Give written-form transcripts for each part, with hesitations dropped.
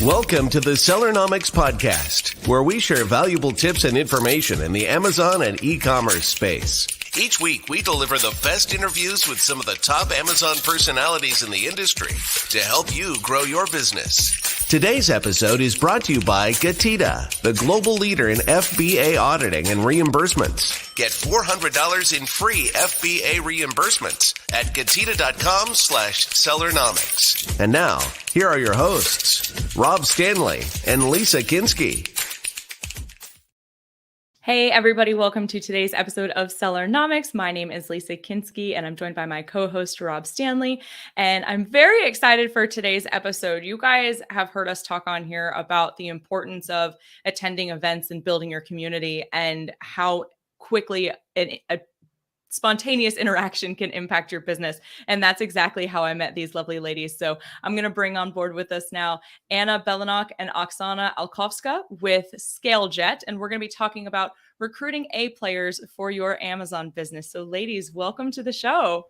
Welcome to the Sellernomics podcast, where we share valuable tips and information in the Amazon and e-commerce space. Each week, we deliver the best interviews with some of the top Amazon personalities in the industry to help you grow your business. Today's episode is brought to you by GETIDA, the global leader in FBA auditing and reimbursements. Get $400 in free FBA reimbursements at getida.com/Sellernomics. And now, here are your hosts, Rob Stanley and Lisa Kinski. Hey everybody, welcome to today's episode of Sellernomics. My name is Lisa Kinski and I'm joined by my co-host Rob Stanley. And I'm very excited for today's episode. You guys have heard us talk on here about the importance of attending events and building your community and how quickly a spontaneous interaction can impact your business. And that's exactly how I met these lovely ladies. So I'm going to bring on board with us now Anna Belenok and Oxana Alkhovska with ScaleJet. And we're going to be talking about recruiting A players for your Amazon business. So ladies, welcome to the show.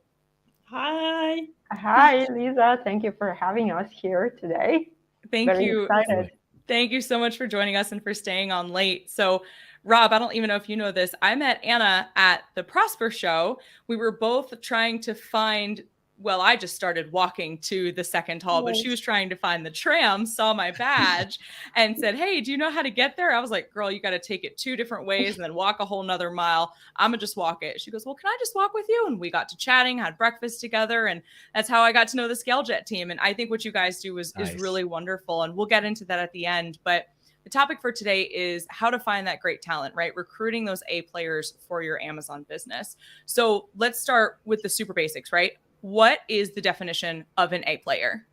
Hi. Hi, Lisa. Thank you for having us here today. Thank you. Excited. Thank you so much for joining us and for staying on late. So Rob, I don't even know if you know this. I met Anna at the Prosper show. We were both trying to find, well, I just started walking to the second hall, but she was trying to find the tram, saw my badge and said, hey, do you know how to get there? I was like, girl, you got to take it 2 different ways and then walk a whole nother mile. I'm going to just walk it. She goes, well, can I just walk with you? And we got to chatting, had breakfast together. And that's how I got to know the ScaleJet team. And I think what you guys do is really wonderful. And we'll get into that at the end. But the topic for today is how to find that great talent, right? Recruiting those A players for your Amazon business. So let's start with the super basics, right? What is the definition of an A player?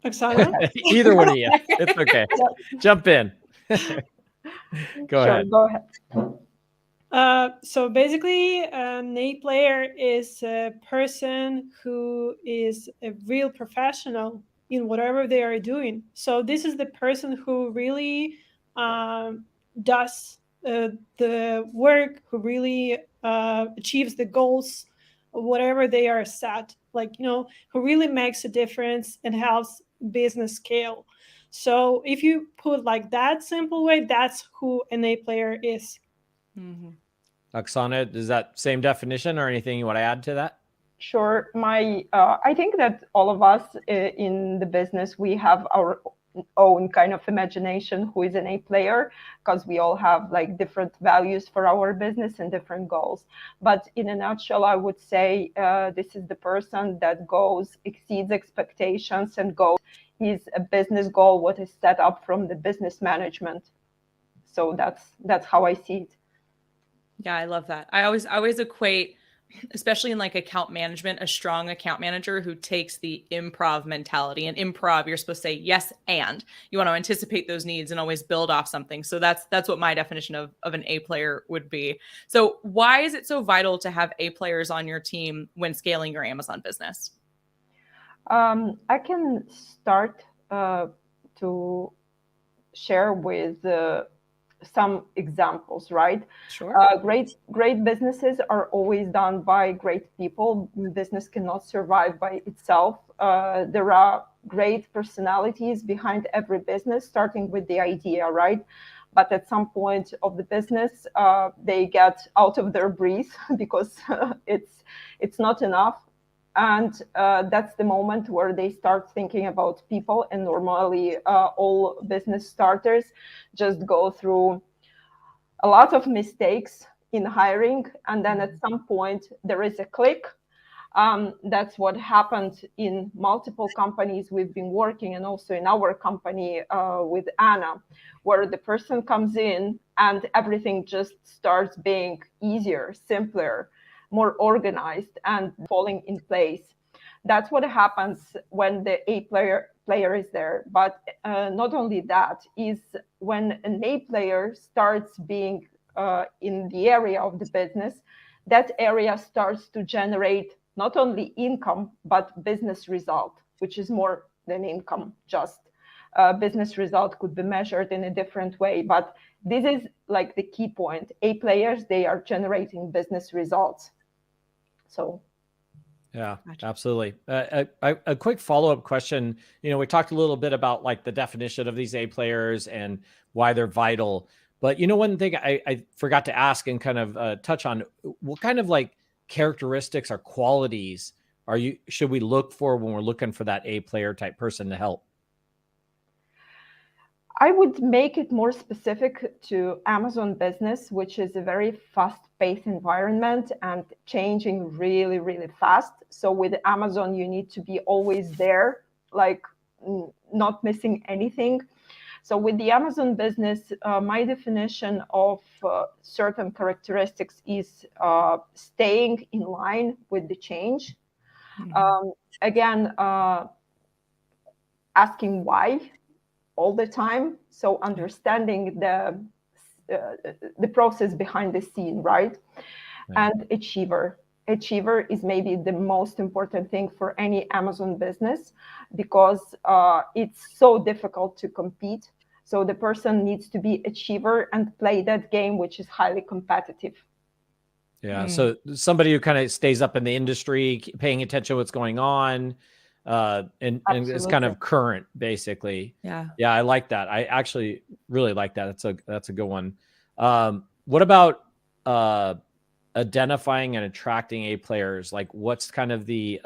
Oksana? Either one of you. It's okay. Jump in. Go ahead. Go ahead. So basically, an A player is a person who is a real professional in whatever they are doing. So this is the person who really does the work, who really achieves the goals, whatever they are set, who really makes a difference and helps business scale. So if you put like that simple way, that's who an A player is. Mm-hmm. Oksana, is that same definition or anything you want to add to that? Sure. I think that all of us in the business, we have our own kind of imagination who is an A player, because we all have like different values for our business and different goals. But in a nutshell, I would say this is the person that exceeds expectations and is a business goal, what is set up from the business management. So that's how I see it. Yeah, I love that. I always equate, especially in like account management, a strong account manager who takes the improv mentality. And improv, you're supposed to say yes, and you want to anticipate those needs and always build off something. So that's what my definition of an A player would be. So why is it so vital to have A players on your team when scaling your Amazon business? I can start to share with some examples, right? Sure. Great businesses are always done by great people. Business cannot survive by itself. There are great personalities behind every business, starting with the idea, right? But at some point of the business, they get out of their breath because it's not enough. And that's the moment where they start thinking about people. And normally all business starters just go through a lot of mistakes in hiring. And then at some point there is a click. That's what happened in multiple companies we've been working, and also in our company with Anna, where the person comes in and everything just starts being easier, simpler, more organized and falling in place. That's what happens when the A player is there. But not only that, is when an A player starts being in the area of the business, that area starts to generate not only income, but business result, which is more than income. Just business result could be measured in a different way. But this is like the key point. A players, they are generating business results. So Yeah, Gotcha. absolutely. A quick follow-up question. We talked a little bit about like the definition of these A players and why they're vital. But one thing I forgot to ask and kind of touch on, what kind of like characteristics or qualities should we look for when we're looking for that A player type person to help? I would make it more specific to Amazon business, which is a very fast-paced environment and changing really, really fast. So with Amazon, you need to be always there, like not missing anything. So with the Amazon business, my definition of certain characteristics is staying in line with the change. Again, asking why all the time. So understanding the process behind the scene, right? And achiever. Achiever is maybe the most important thing for any Amazon business because it's so difficult to compete. So the person needs to be achiever and play that game, which is highly competitive. Yeah. So somebody who kind of stays up in the industry, paying attention to what's going on, and is kind of current, basically. Yeah. Yeah, I like that. I actually really like that. That's a good one. What about identifying and attracting A players? Like, what's kind of the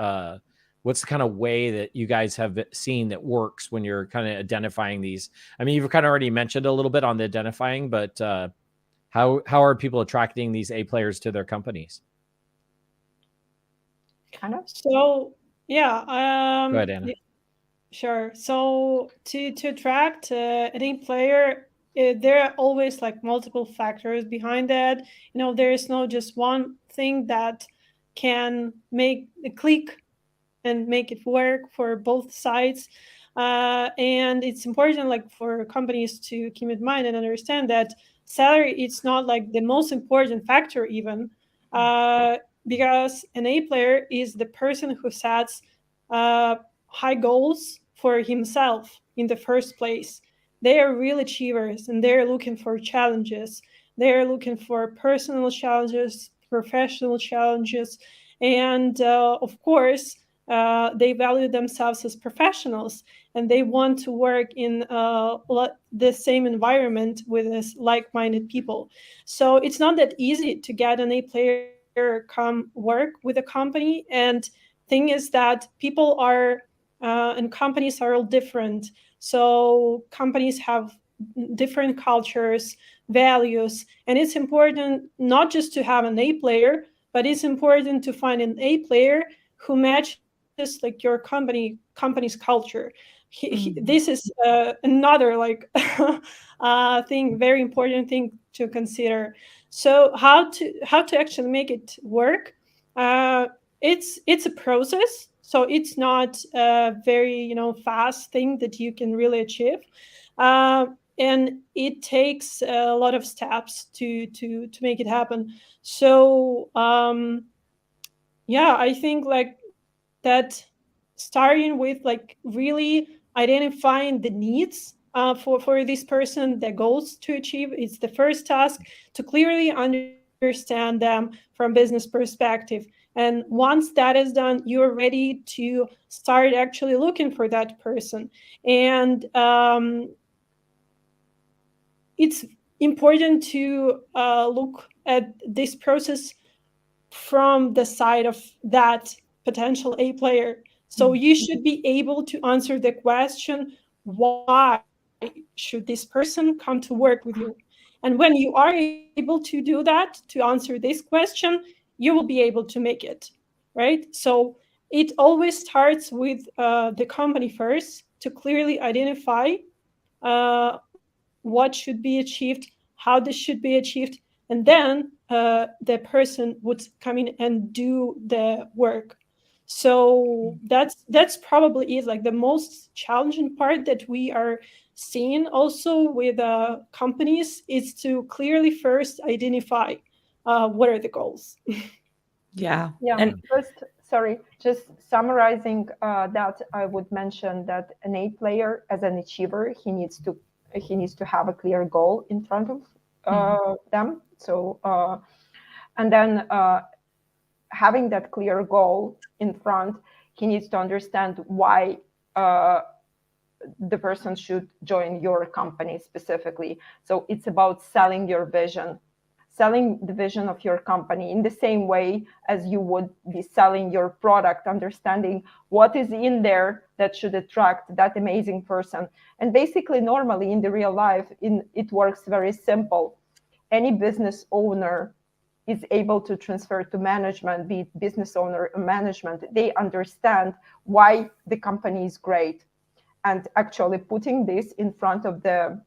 way that you guys have seen that works when you're kind of identifying these? I mean, you've kind of already mentioned a little bit on the identifying, but how are people attracting these A players to their companies? So yeah, Go ahead, Anna. Sure. So to attract an A player, there are always like multiple factors behind that. There is no just one thing that can make the click and make it work for both sides. And it's important like for companies to keep in mind and understand that salary it's not like the most important factor even, because an A player is the person who sets high goals for himself in the first place. They are real achievers and they're looking for challenges. They're looking for personal challenges, professional challenges, and of course, they value themselves as professionals and they want to work in the same environment with like-minded people. So it's not that easy to get an A player come work with a company. And thing is that people are and companies are all different. So companies have different cultures, values, and it's important not just to have an A player, but it's important to find an A player who matches like your company's culture. This is another like very important thing to consider. So how to actually make it work? It's a process. So it's not a very fast thing that you can really achieve, and it takes a lot of steps to make it happen. So yeah, I think like that starting with like really identifying the needs for this person, the goals to achieve, it's the first task to clearly understand them from business perspective. And once that is done, you're ready to start actually looking for that person. And it's important to look at this process from the side of that potential A player. So you should be able to answer the question, why should this person come to work with you? And when you are able to do that, to answer this question, you will be able to make it, right? So it always starts with the company first to clearly identify what should be achieved, how this should be achieved, and then the person would come in and do the work. So that's probably is like the most challenging part that we are seeing also with companies is to clearly first identify what are the goals. Yeah. And just summarizing that, I would mention that an A player as an achiever, he needs to have a clear goal in front of them. So and then having that clear goal in front, he needs to understand why the person should join your company specifically. So it's about selling your vision, selling the vision of your company in the same way as you would be selling your product, understanding what is in there that should attract that amazing person. And basically, normally in the real life, it works very simple. Any business owner is able to transfer to management, be it business owner or management. They understand why the company is great. And actually putting this in front of the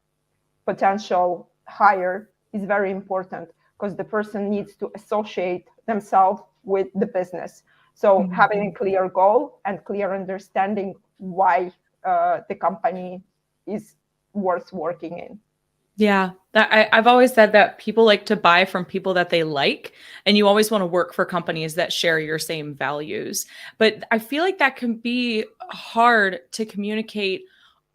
potential hire is very important, because the person needs to associate themselves with the business. So having a clear goal and clear understanding why the company is worth working in. Yeah, I've always said that people like to buy from people that they like, and you always want to work for companies that share your same values. But I feel like that can be hard to communicate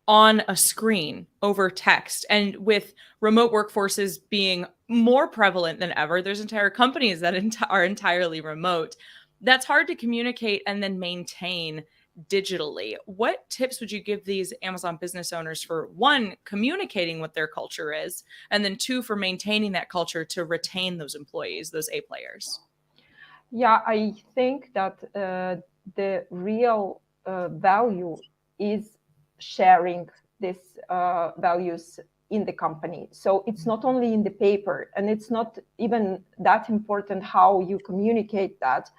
on a screen over text. And with remote workforces being more prevalent than ever, there's entire companies that are entirely remote. That's hard to communicate and then maintain digitally. What tips would you give these Amazon business owners for, one, communicating what their culture is, and then two, for maintaining that culture to retain those employees, those A players? Yeah, I think that the real value is sharing these values in the company. So it's not only in the paper, and it's not even that important how you communicate that.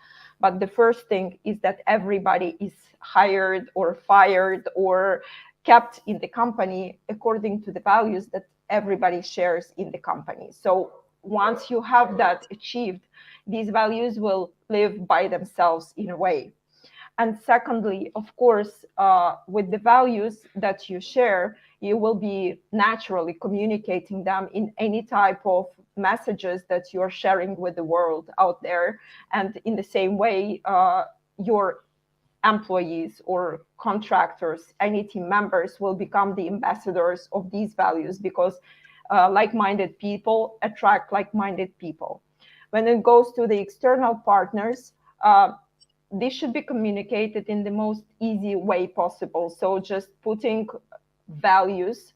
But the first thing is that everybody is hired or fired or kept in the company according to the values that everybody shares in the company. So once you have that achieved, these values will live by themselves in a way. And secondly, of course, with the values that you share, you will be naturally communicating them in any type of messages that you're sharing with the world out there. And in the same way, your employees or contractors, any team members will become the ambassadors of these values, because like-minded people attract like-minded people. When it goes to the external partners, this should be communicated in the most easy way possible. So just putting values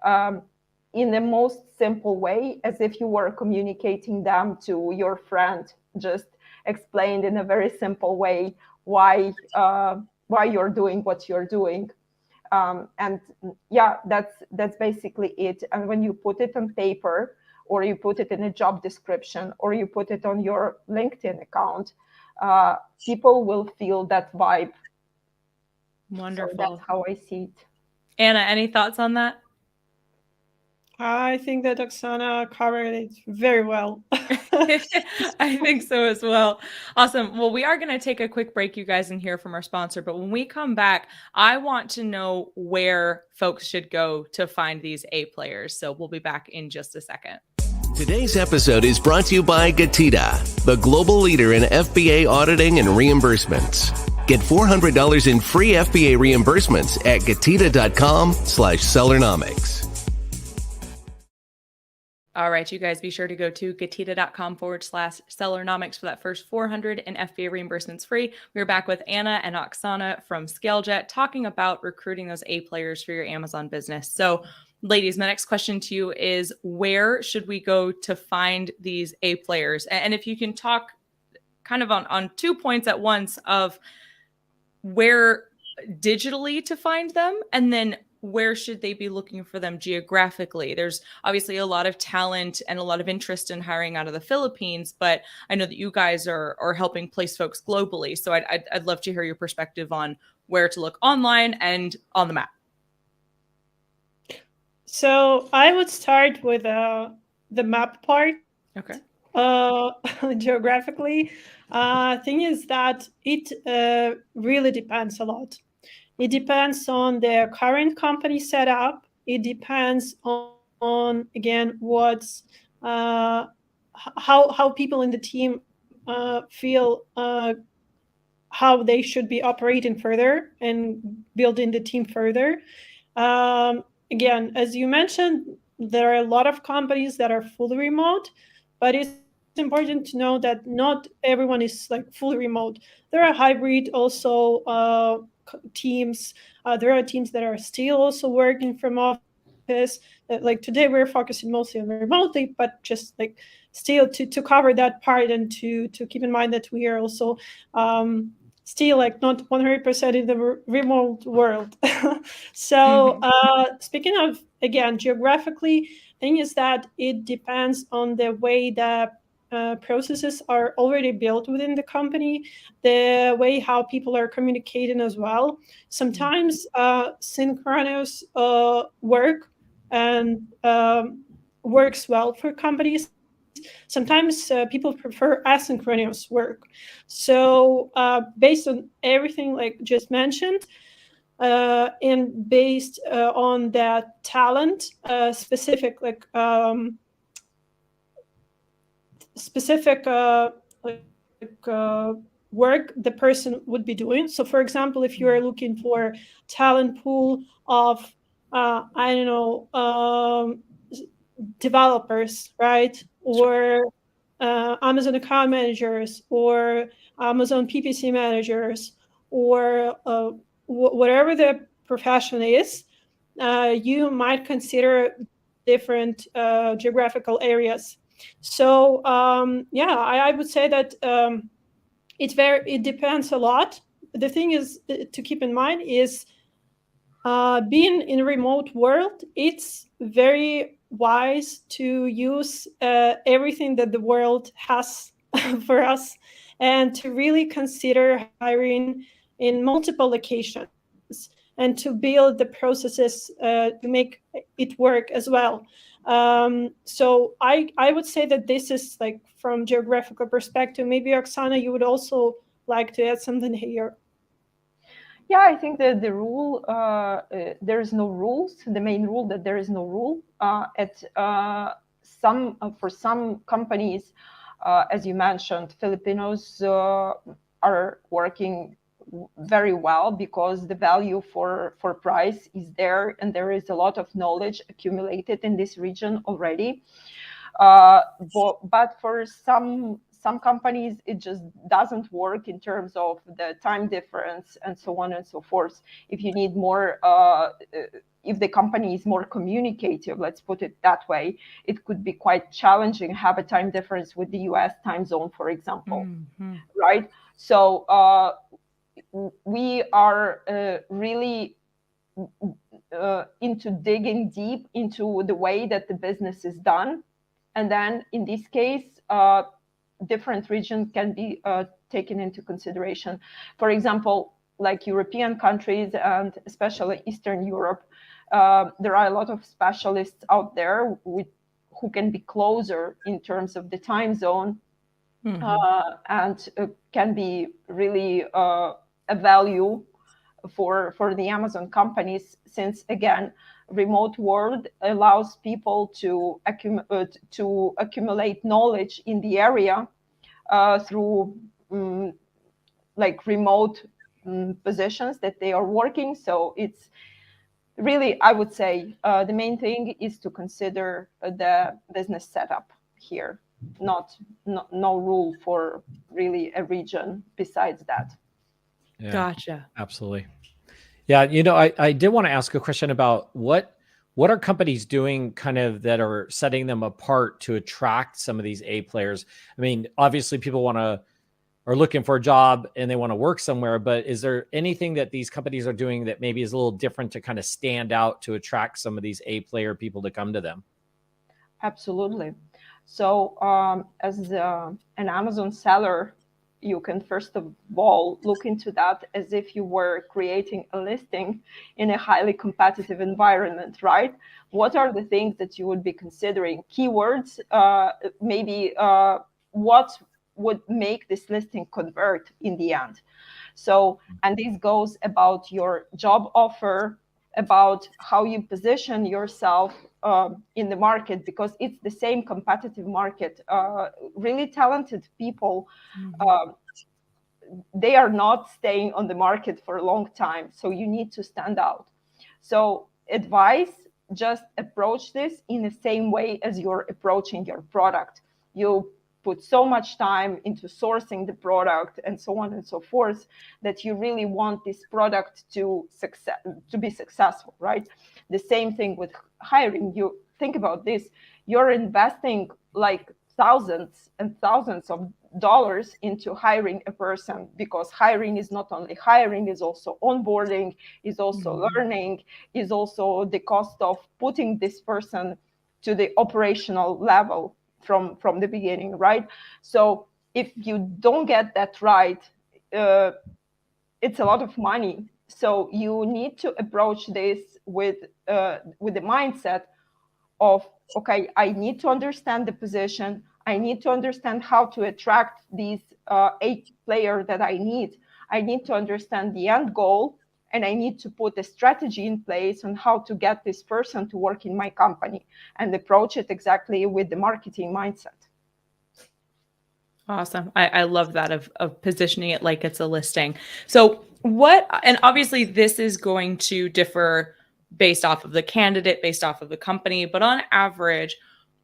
in the most simple way, as if you were communicating them to your friend, just explained in a very simple way why you're doing what you're doing. And yeah, that's basically it. And when you put it on paper, or you put it in a job description, or you put it on your LinkedIn account, people will feel that vibe. Wonderful. So that's how I see it. Anna, any thoughts on that? I think that Oksana covered it very well. I think so as well. Awesome. Well, we are going to take a quick break, you guys, and hear from our sponsor. But when we come back, I want to know where folks should go to find these A players. So we'll be back in just a second. Today's episode is brought to you by GETIDA, the global leader in FBA auditing and reimbursements. Get $400 in free FBA reimbursements at getida.com/Sellernomics. All right, you guys, be sure to go to getida.com/Sellernomics for that first $400 in FBA reimbursements free. We're back with Anna and Oksana from ScaleJet talking about recruiting those A players for your Amazon business. So, ladies, my next question to you is, where should we go to find these A players? And if you can talk kind of on 2 points at once of where digitally to find them, and then where should they be looking for them geographically? There's obviously a lot of talent and a lot of interest in hiring out of the Philippines, but I know that you guys are helping place folks globally. So I'd love to hear your perspective on where to look online and on the map. So I would start with the map part. Okay. Geographically, thing is that it really depends a lot. It depends on the current company setup. It depends on again, what's how people in the team feel how they should be operating further and building the team further. Again, as you mentioned, there are a lot of companies that are fully remote, but it's important to know that not everyone is like fully remote. There are hybrid also teams. There are teams that are still also working from office. Like today, we're focusing mostly on remotely, but just like still to cover that part and to keep in mind that we are also still like not 100% in the remote world. So speaking of, again, geographically, thing is that it depends on the way that processes are already built within the company, the way how people are communicating as well. Sometimes synchronous work and works well for companies. Sometimes people prefer asynchronous work. So based on everything like just mentioned, and based on that talent, specific work the person would be doing. So, for example, if you are looking for talent pool of I don't know, developers, right, or Amazon account managers, or Amazon PPC managers, or whatever the profession is, you might consider different geographical areas. So yeah, I would say that it depends a lot. The thing is to keep in mind is being in a remote world, it's very wise to use everything that the world has for us, and to really consider hiring in multiple locations, and to build the processes to make it work as well. So I would say that this is like from geographical perspective. Maybe Oksana, you would also like to add something here. Yeah, I think that the rule, there is no rules. The main rule that there is no rule for some companies, as you mentioned, Filipinos are working very well because the value for price is there, and there is a lot of knowledge accumulated in this region already. But for some companies, it just doesn't work in terms of the time difference and so on and so forth. If you need more, if the company is more communicative, let's put it that way, it could be quite challenging, have a time difference with the US time zone, for example, right? So we are really into digging deep into the way that the business is done. And then in this case, different regions can be taken into consideration. For example, like European countries and especially Eastern Europe, there are a lot of specialists out there who can be closer in terms of the time zone, and can be really a value for the Amazon companies, since again, remote world allows people to accumulate knowledge in the area through like remote positions that they are working. So it's really, I would say, the main thing is to consider the business setup here, no rule for really a region besides that. Yeah, gotcha. Absolutely. Yeah, I did want to ask a question about what are companies doing kind of that are setting them apart to attract some of these A players? I mean, obviously people are looking for a job and they want to work somewhere, but is there anything that these companies are doing that maybe is a little different to kind of stand out to attract some of these A player people to come to them? Absolutely. So as an Amazon seller, you can first of all look into that as if you were creating a listing in a highly competitive environment, right? What are the things that you would be considering? Keywords, maybe what would make this listing convert in the end. So, and this goes about your job offer, about how you position yourself in the market, because it's the same competitive market. Really talented people, they are not staying on the market for a long time. So you need to stand out. So advice, just approach this in the same way as you're approaching your product. You put so much time into sourcing the product and so on and so forth, that you really want this product to be successful, right? The same thing with hiring. You think about this, you're investing like thousands and thousands of dollars into hiring a person, because hiring is not only hiring, is also onboarding, is also learning, is also the cost of putting this person to the operational level from the beginning, right? So if you don't get that right, it's a lot of money. So you need to approach this with the mindset of, okay, I need to understand the position. I need to understand how to attract these 8 players that I need. I need to understand the end goal, and I need to put a strategy in place on how to get this person to work in my company, and approach it exactly with the marketing mindset. Awesome. I love that of positioning it like it's a listing. So and obviously this is going to differ based off of the candidate, based off of the company, but on average,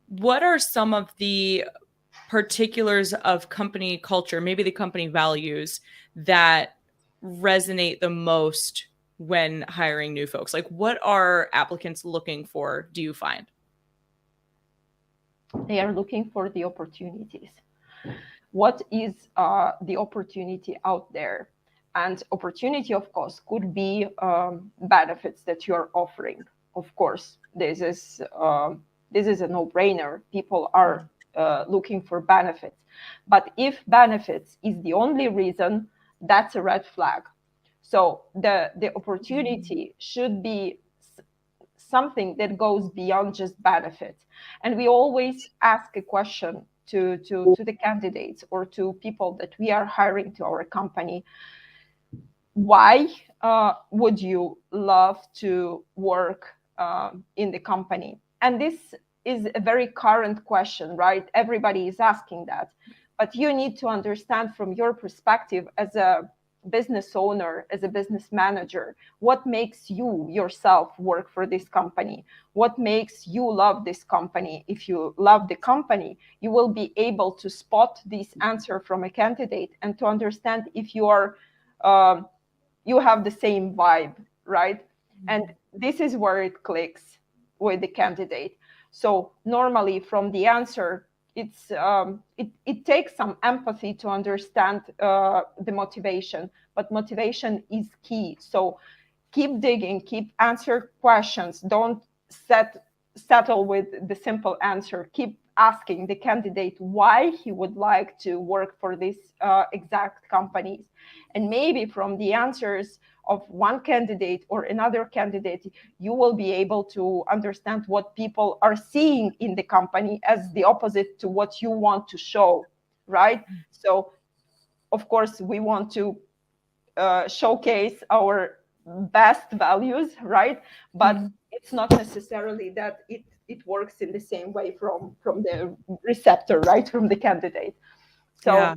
what are some of the particulars of company culture, maybe the company values, that resonate the most when hiring new folks? Like, what are applicants looking for, do you find? They are looking for the opportunities. What is the opportunity out there? And opportunity, of course, could be benefits that you are offering. Of course, this is a no-brainer. People are looking for benefits. But if benefits is the only reason, that's a red flag. So the opportunity should be something that goes beyond just benefits. And we always ask a question to the candidates or to people that we are hiring to our company: why would you love to work in the company? And this is a very current question, right? Everybody is asking that. But you need to understand from your perspective as a business owner, as a business manager, what makes you yourself work for this company? What makes you love this company? If you love the company, you will be able to spot this answer from a candidate and to understand if you are you have the same vibe, right? And this is where it clicks with the candidate. So normally from the answer, it takes some empathy to understand the motivation, but motivation is key. So keep digging, keep answer questions. Don't settle with the simple answer. Keep asking the candidate why he would like to work for this exact companies. And maybe from the answers of one candidate or another candidate, you will be able to understand what people are seeing in the company as the opposite to what you want to show, right? So, of course, we want to showcase our best values, right? But it's not necessarily that it works in the same way from the receptor, right? From the candidate. So yeah.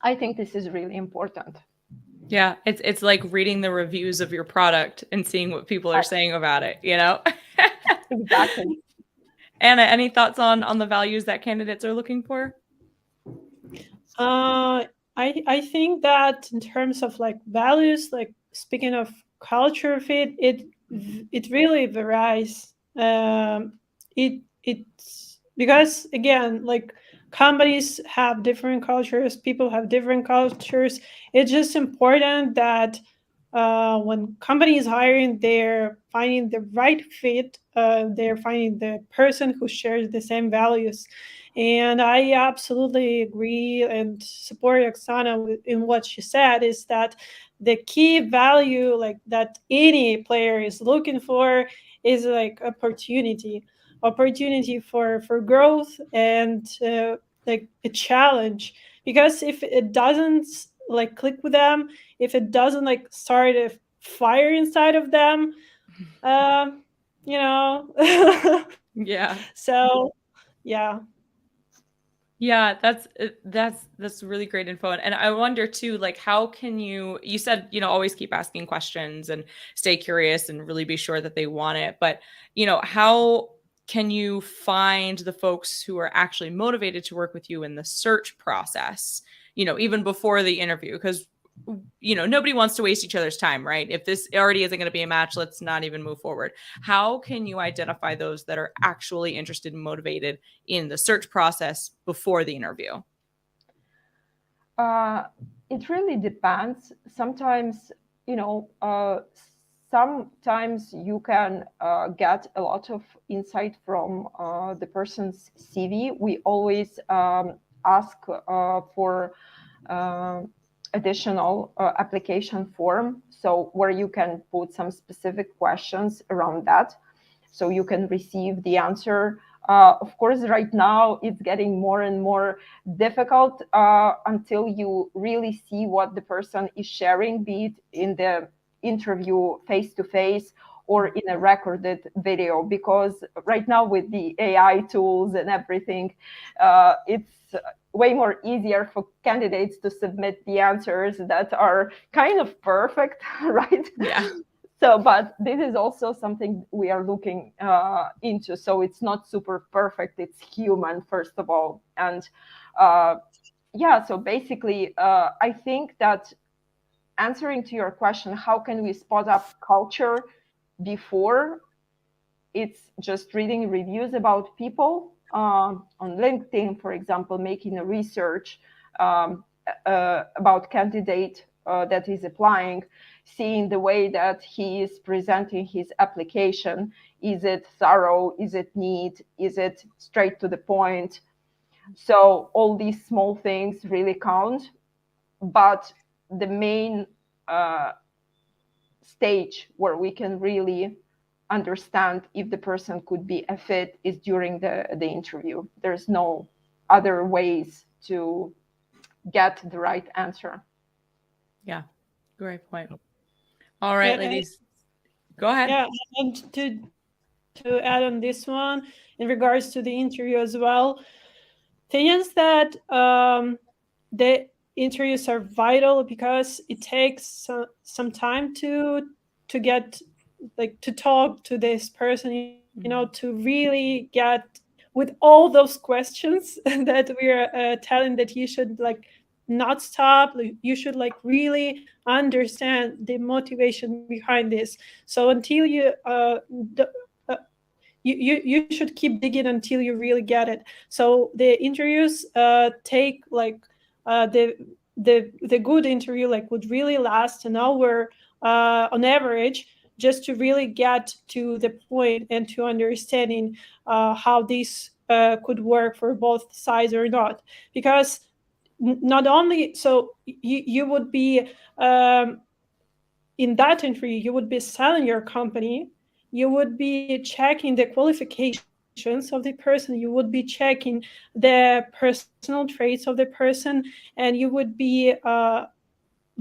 I think this is really important. Yeah, it's like reading the reviews of your product and seeing what people are saying about it, you know? Exactly. Anna, any thoughts on the values that candidates are looking for? I think that in terms of like values, like speaking of culture fit, it really varies. It's because again, like companies have different cultures, people have different cultures. It's just important that when companies hiring, they're finding the right fit. They're finding the person who shares the same values. And I absolutely agree and support Oksana in what she said, is that the key value like that any player is looking for is like opportunity for growth and like a challenge. Because if it doesn't like click with them, if it doesn't like start a fire inside of them, you know. Yeah. So yeah. Yeah, that's really great info. And I wonder too, like, how can you said, always keep asking questions and stay curious and really be sure that they want it. But, how can you find the folks who are actually motivated to work with you in the search process, even before the interview? Because, nobody wants to waste each other's time, right? If this already isn't going to be a match, let's not even move forward. How can you identify those that are actually interested and motivated in the search process before the interview? It really depends. Sometimes, sometimes you can get a lot of insight from the person's CV. We always ask for additional application form, so where you can put some specific questions around that, so you can receive the answer. Of course, right now it's getting more and more difficult until you really see what the person is sharing, be it in the interview face-to-face or in a recorded video, because right now with the AI tools and everything, it's way more easier for candidates to submit the answers that are kind of perfect, right? Yeah. So, but this is also something we are looking into. So it's not super perfect. It's human, first of all. And so basically, I think that answering to your question, how can we spot up culture before? It's just reading reviews about people on LinkedIn, for example, making a research about candidate that is applying, seeing the way that he is presenting his application. Is it thorough? Is it neat? Is it straight to the point? So all these small things really count. But the main stage where we can really understand if the person could be a fit is during the interview. There's no other ways to get the right answer. Yeah, great point. All right, ladies, go ahead. Yeah, and to add on this one, in regards to the interview as well, thing is that the interviews are vital because it takes some time to get, like, to talk to this person, to really get with all those questions that we're telling that you should not stop. You should really understand the motivation behind this. So until you you should keep digging until you really get it. So the interviews take the good interview would really last an hour on average, just to really get to the point and to understanding how this could work for both sides or not. Because not only so you would be in that interview, you would be selling your company, you would be checking the qualifications of the person, you would be checking the personal traits of the person, and you would be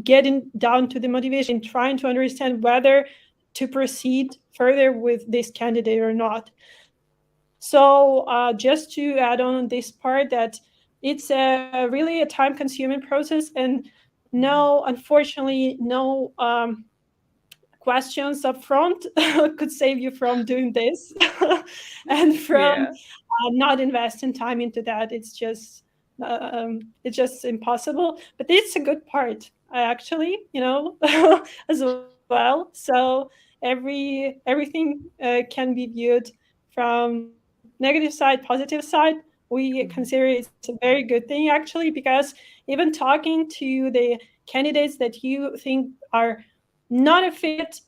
getting down to the motivation, trying to understand whether to proceed further with this candidate or not. So just to add on this part, that it's really a time-consuming process, and unfortunately, no questions up front could save you from doing this and from not investing time into that. It's just impossible. But it's a good part, actually, as well. So everything can be viewed from negative side, positive side. We consider it's a very good thing, actually, because even talking to the candidates that you think are not a fit,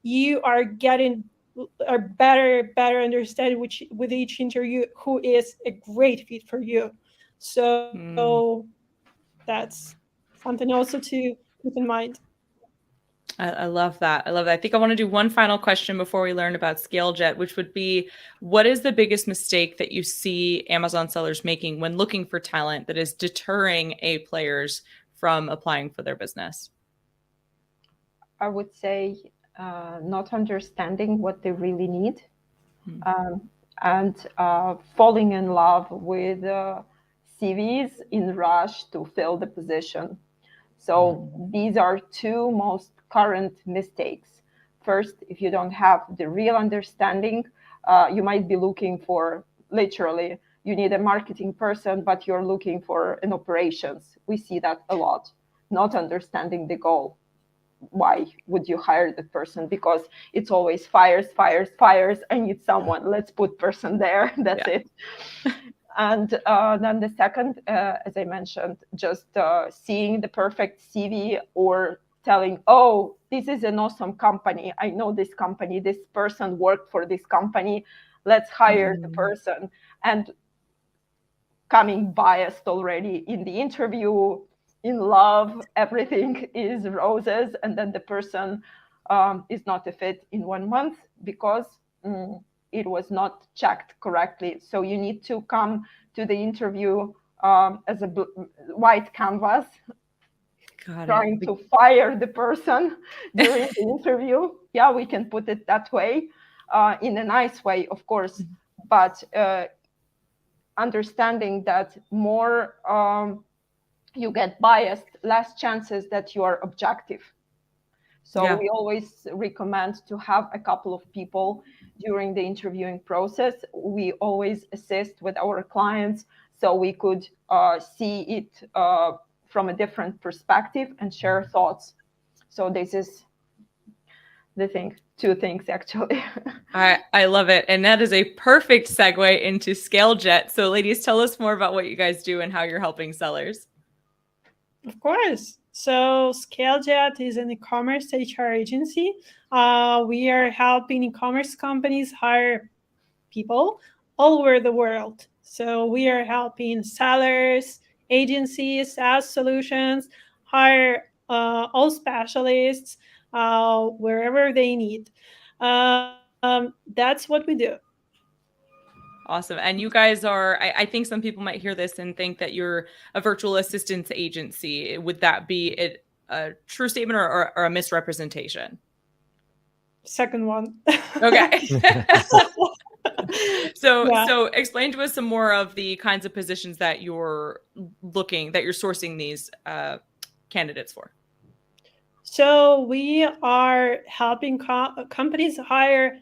you are getting a better understanding with each interview who is a great fit for you. So that's something also to keep in mind. I love that. I think I want to do one final question before we learn about ScaleJet, which would be, what is the biggest mistake that you see Amazon sellers making when looking for talent that is deterring A players from applying for their business? I would say not understanding what they really need, and falling in love with CVs in rush to fill the position. So these are two most current mistakes. First, if you don't have the real understanding You might be looking for, literally, you need a marketing person, but you're looking for an operations. We see that a lot, not understanding the goal. Why would you hire the person? Because it's always fires. I need someone. Let's put person there. That's it. And then the second, as I mentioned, just seeing the perfect CV or telling, oh, this is an awesome company. I know this company. This person worked for this company. Let's hire the person. And coming biased already in the interview, in love, everything is roses. And then the person is not a fit in 1 month because it was not checked correctly. So you need to come to the interview as a white canvas, trying to fire the person during the interview. Yeah, we can put it that way, in a nice way, of course, but understanding that more you get biased, less chances that you are objective. So we always recommend to have a couple of people during the interviewing process. We always assist with our clients so we could see it from a different perspective and share thoughts. So this is the thing, 2 things actually. I love it. And that is a perfect segue into ScaleJet. So ladies, tell us more about what you guys do and how you're helping sellers. Of course. So ScaleJet is an e-commerce HR agency. We are helping e-commerce companies hire people all over the world. So we are helping sellers, agencies, SaaS solutions, hire all specialists wherever they need. That's what we do. Awesome. And you guys are, I think some people might hear this and think that you're a virtual assistance agency. Would that be a true statement or a misrepresentation? Second one. Okay. So explain to us some more of the kinds of positions that you're sourcing these candidates for. So we are helping companies hire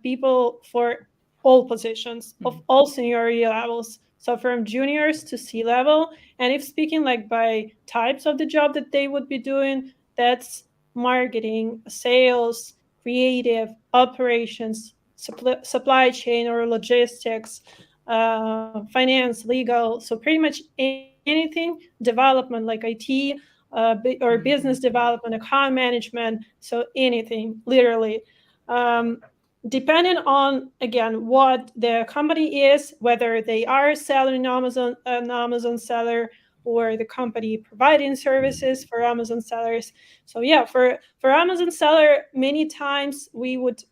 people for all positions of all seniority levels. So from juniors to C-level. And if speaking like by types of the job that they would be doing, that's marketing, sales, creative, operations, supply chain or logistics, finance, legal. So pretty much anything, development like IT or business development, account management. So anything, literally. Depending on, again, what the company is, whether they are selling an Amazon seller or the company providing services for Amazon sellers. So yeah, for Amazon seller, many times we would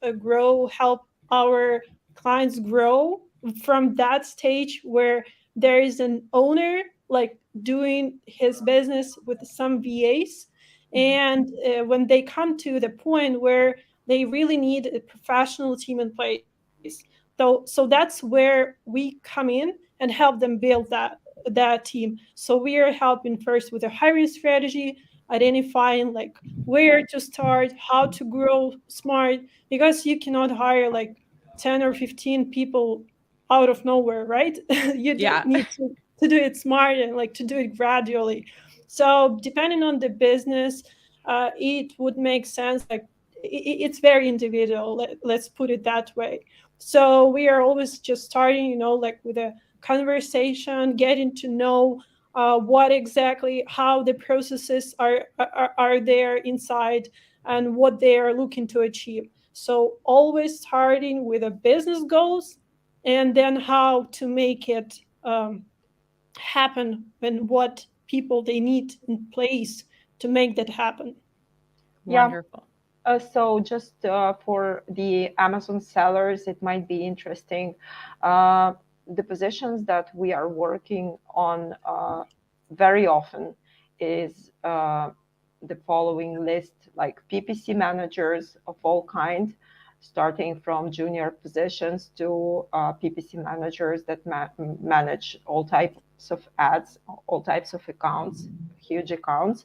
help our clients grow from that stage where there is an owner like doing his business with some VAs. And when they come to the point where they really need a professional team in place. So that's where we come in and help them build that team. So we are helping first with a hiring strategy, identifying like where to start, how to grow smart, because you cannot hire like 10 or 15 people out of nowhere, right? You need to do it smart and like to do it gradually. So depending on the business, it would make sense, like it's very individual, let's put it that way. So we are always just starting, like with a conversation, getting to know what exactly, how the processes are there inside and what they are looking to achieve. So always starting with a business goals and then how to make it happen and what people they need in place to make that happen. Wonderful. So just for the Amazon sellers, it might be interesting. The positions that we are working on very often is the following list, like PPC managers of all kinds, starting from junior positions to PPC managers that manage all types of ads, all types of accounts, huge accounts.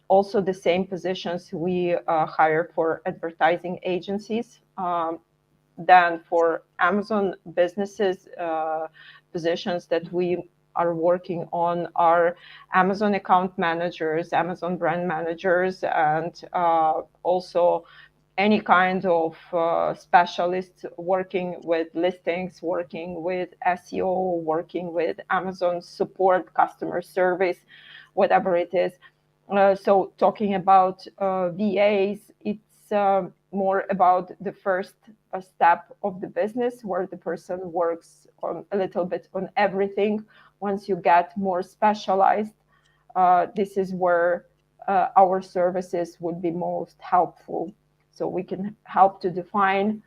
Also the same positions we hire for advertising agencies. Then for Amazon businesses, positions that we are working on are Amazon account managers, Amazon brand managers, and also any kind of specialists working with listings, working with SEO, working with Amazon support, customer service, whatever it is. So talking about VAs, it's more about the first step of the business, where the person works on a little bit on everything. Once you get more specialized, this is where our services would be most helpful. So we can help to define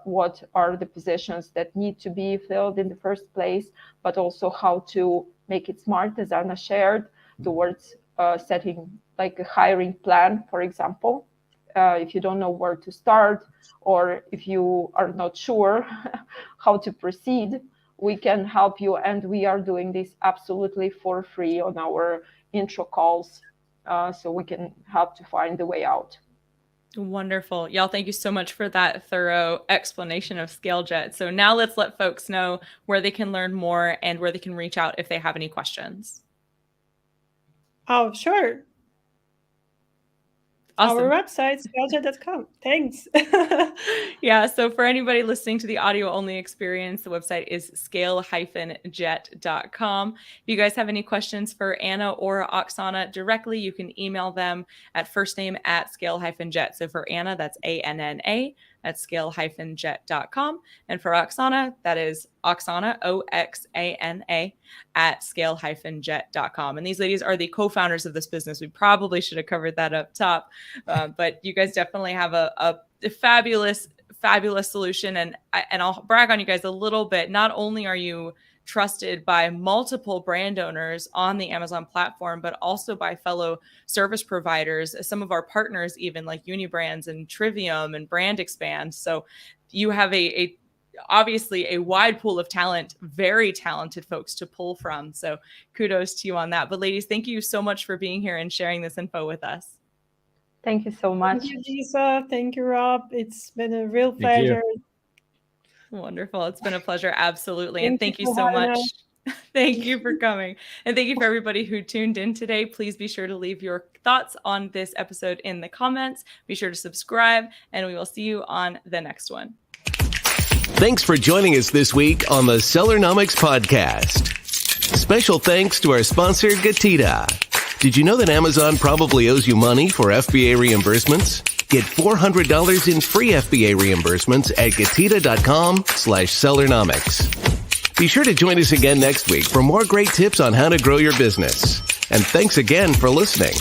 what are the positions that need to be filled in the first place, but also how to make it smart, as Anna shared, towards setting like a hiring plan, for example. If you don't know where to start, or if you are not sure how to proceed, we can help you. And we are doing this absolutely for free on our intro calls. So we can help to find the way out. Wonderful. Y'all, thank you so much for that thorough explanation of ScaleJet. So now let's let folks know where they can learn more and where they can reach out if they have any questions. Oh, sure. Awesome. Our website, ScaleJet.com. Thanks. Yeah. So for anybody listening to the audio only experience, the website is scale-jet.com. If you guys have any questions for Anna or Oxana directly, you can email them at firstname@scale-jet. So for Anna, that's ANNA at scale-jet.com. And for Oxana, that is Oxana, OXANA at scale-jet.com. And these ladies are the co-founders of this business. We probably should have covered that up top, but you guys definitely have a fabulous solution. And I'll brag on you guys a little bit. Not only are you trusted by multiple brand owners on the Amazon platform, but also by fellow service providers, some of our partners, even like Unibrands and Trivium and Brand Expand. So you have obviously a wide pool of talent, very talented folks to pull from. So kudos to you on that. But ladies, thank you so much for being here and sharing this info with us. Thank you so much. Thank you, Lisa. Thank you, Rob. It's been a real pleasure. Wonderful. It's been a pleasure. Absolutely. And thank you so much. Thank you for coming. And thank you for everybody who tuned in today. Please be sure to leave your thoughts on this episode in the comments. Be sure to subscribe, and we will see you on the next one. Thanks for joining us this week on the Sellernomics podcast. Special thanks to our sponsor, GETIDA. Did you know that Amazon probably owes you money for FBA reimbursements? Get $400 in free FBA reimbursements at getida.com/Sellernomics. Be sure to join us again next week for more great tips on how to grow your business. And thanks again for listening.